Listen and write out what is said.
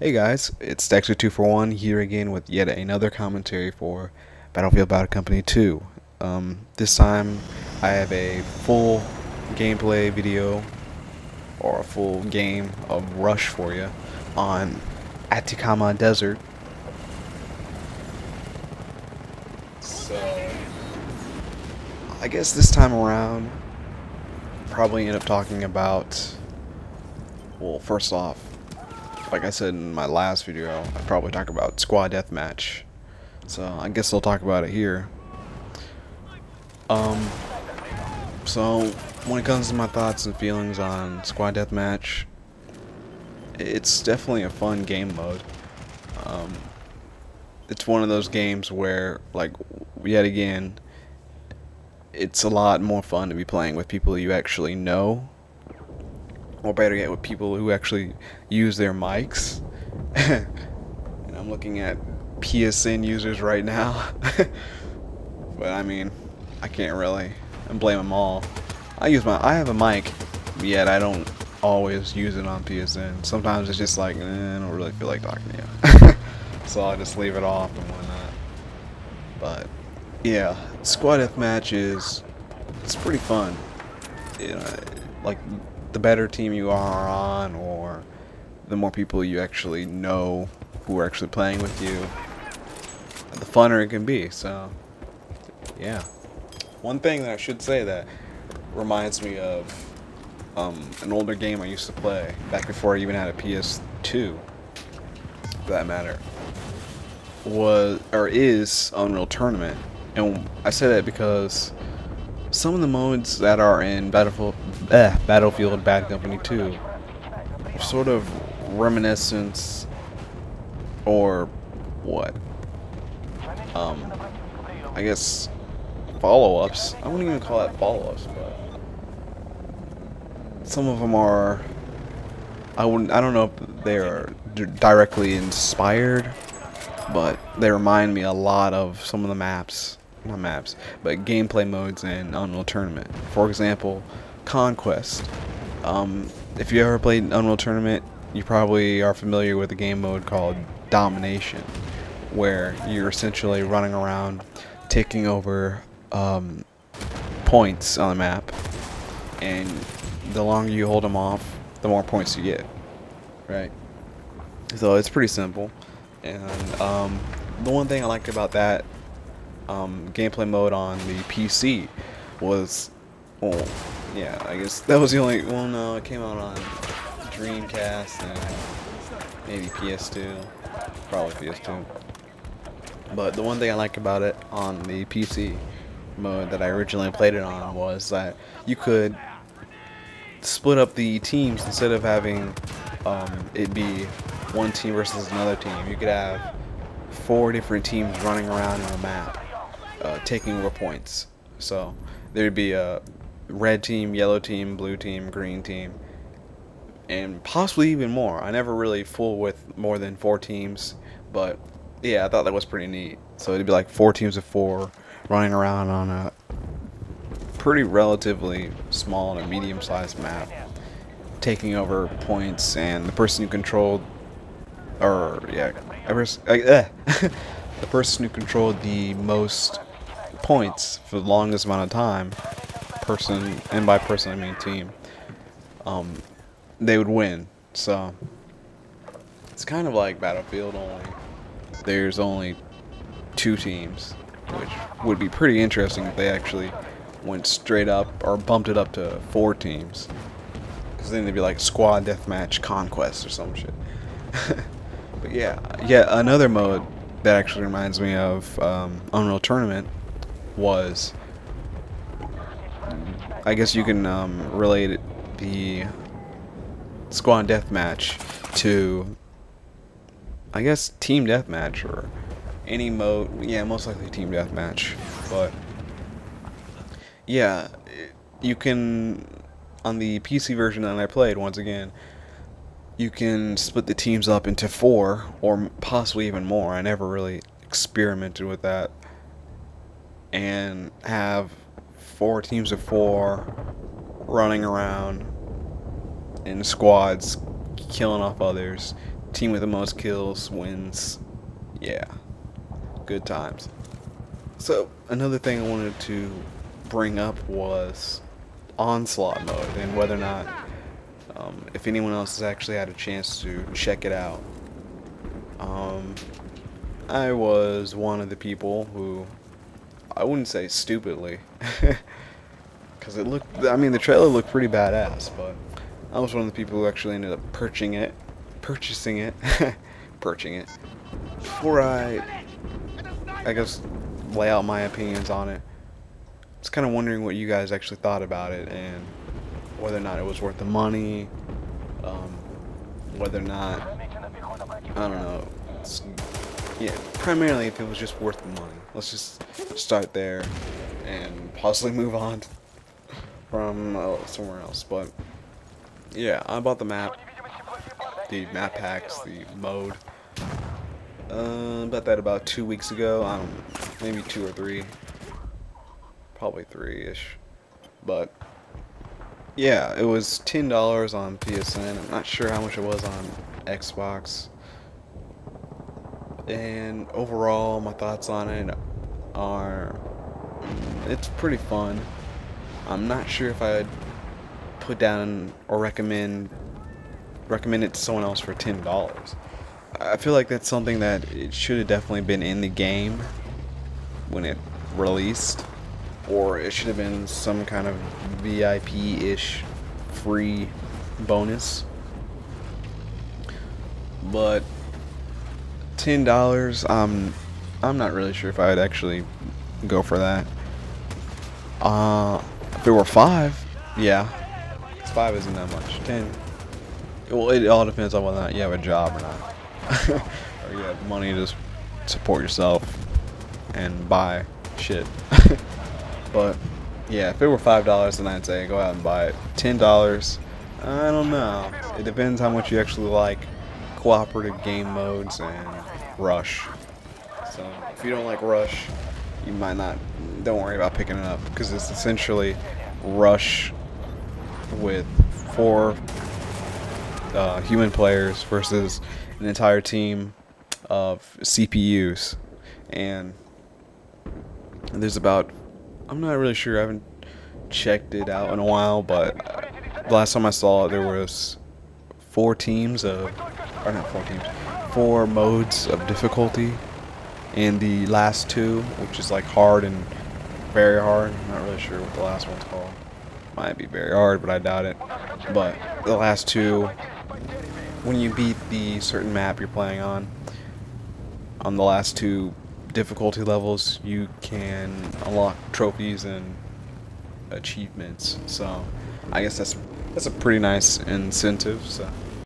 Hey guys, it's Dexter241 here again with yet another commentary for Battlefield Battle Company 2. This time I have a full gameplay video or a full game of Rush for you on Atacama Desert. So I guess this time around probably end up talking about, well, first off, like I said in my last video, I'd probably talk about squad deathmatch. So I guess I'll talk about it here. So when it comes to my thoughts and feelings on squad deathmatch, it's definitely a fun game mode. It's one of those games where, like, yet again, it's a lot more fun to be playing with people you actually know. Or better yet, with people who actually use their mics. And I'm looking at PSN users right now. But I mean, I can't really blame them all. I have a mic, yet I don't always use it on PSN. Sometimes it's just like, I don't really feel like talking to you. So I'll just leave it off and whatnot. But yeah, squad deathmatch it's pretty fun. You know, like, the better team you are on, or the more people you actually know who are actually playing with you, the funner it can be. So yeah, one thing that I should say that reminds me of an older game I used to play back before I even had a PS2, for that matter, is Unreal Tournament. And I say that because some of the modes that are in Battlefield Bad Company 2 are sort of reminiscence, or what? I guess follow-ups. I wouldn't even call that follow-ups, but some of them are. I don't know if they are directly inspired, but they remind me a lot of some of the maps. Not maps, but gameplay modes in Unreal Tournament. For example, Conquest. If you ever played Unreal Tournament, you probably are familiar with a game mode called Domination, where you're essentially running around taking over points on the map, and the longer you hold them off, the more points you get, right? So it's pretty simple. And the one thing I liked about that gameplay mode on the PC was, well, yeah, I guess that was the only, well, no, it came out on Dreamcast and maybe PS2, probably PS2. But the one thing I like about it on the PC mode that I originally played it on was that you could split up the teams. Instead of having it be one team versus another team, you could have 4 different teams running around in a map, taking over points. So there'd be a red team, yellow team, blue team, green team, and possibly even more. I never really fooled with more than 4 teams, but yeah, I thought that was pretty neat. So it'd be like 4 teams of 4 running around on a pretty relatively small and medium-sized map, taking over points, and the person who controlled, or yeah, the person who controlled the most points for the longest amount of time, and by person I mean team, they would win. So it's kind of like Battlefield, only there's only 2 teams, which would be pretty interesting if they actually went straight up or bumped it up to 4 teams, because then they'd be like squad deathmatch conquest or some shit. But yeah, another mode that actually reminds me of Unreal Tournament was, I guess you can relate the squad deathmatch to, I guess, team deathmatch, or any mode. Yeah, most likely team deathmatch. But yeah, you can, on the PC version that I played, once again, you can split the teams up into 4 or possibly even more. I never really experimented with that. And have 4 teams of 4 running around in squads, killing off others, Team with the most kills wins. Yeah, good times. So another thing I wanted to bring up was onslaught mode and whether or not if anyone else has actually had a chance to check it out. I was one of the people who, I wouldn't say stupidly, because it looked, I mean the trailer looked pretty badass, but I was one of the people who actually ended up purchasing it, purchasing it, before I guess lay out my opinions on it. I was kind of wondering what you guys actually thought about it and whether or not it was worth the money, whether or not, I don't know, yeah, primarily if it was just worth the money. Let's just start there and possibly move on from somewhere else. But yeah, I bought the map packs, the mode. Bought that about 2 weeks ago. I don't know, maybe 2 or 3, probably 3-ish. But yeah, it was $10 on PSN. I'm not sure how much it was on Xbox. And overall, my thoughts on it are, it's pretty fun. I'm not sure if I'd put down or recommend it to someone else for $10. I feel like that's something that it should have definitely been in the game when it released, or it should have been some kind of VIP-ish free bonus. But $10, I'm not really sure if I'd actually go for that. If it were 5, yeah, 5 isn't that much. 10, well, it all depends on whether or not you have a job or not, or you have money to support yourself and buy shit. But yeah, if it were $5, then I'd say go out and buy it. $10, I don't know. It depends how much you actually like cooperative game modes and Rush. So if you don't like Rush, you might not, don't worry about picking it up, because it's essentially Rush with 4 human players versus an entire team of CPUs. And there's about, I'm not really sure, I haven't checked it out in a while, but the last time I saw it, there was 4 teams of, or not 4 teams, 4 modes of difficulty, and the last 2, which is like hard and very hard. I'm not really sure what the last one's called. Might be very hard, but I doubt it. But the last 2, when you beat the certain map you're playing on the last 2 difficulty levels, you can unlock trophies and achievements. So I guess that's a pretty nice incentive. So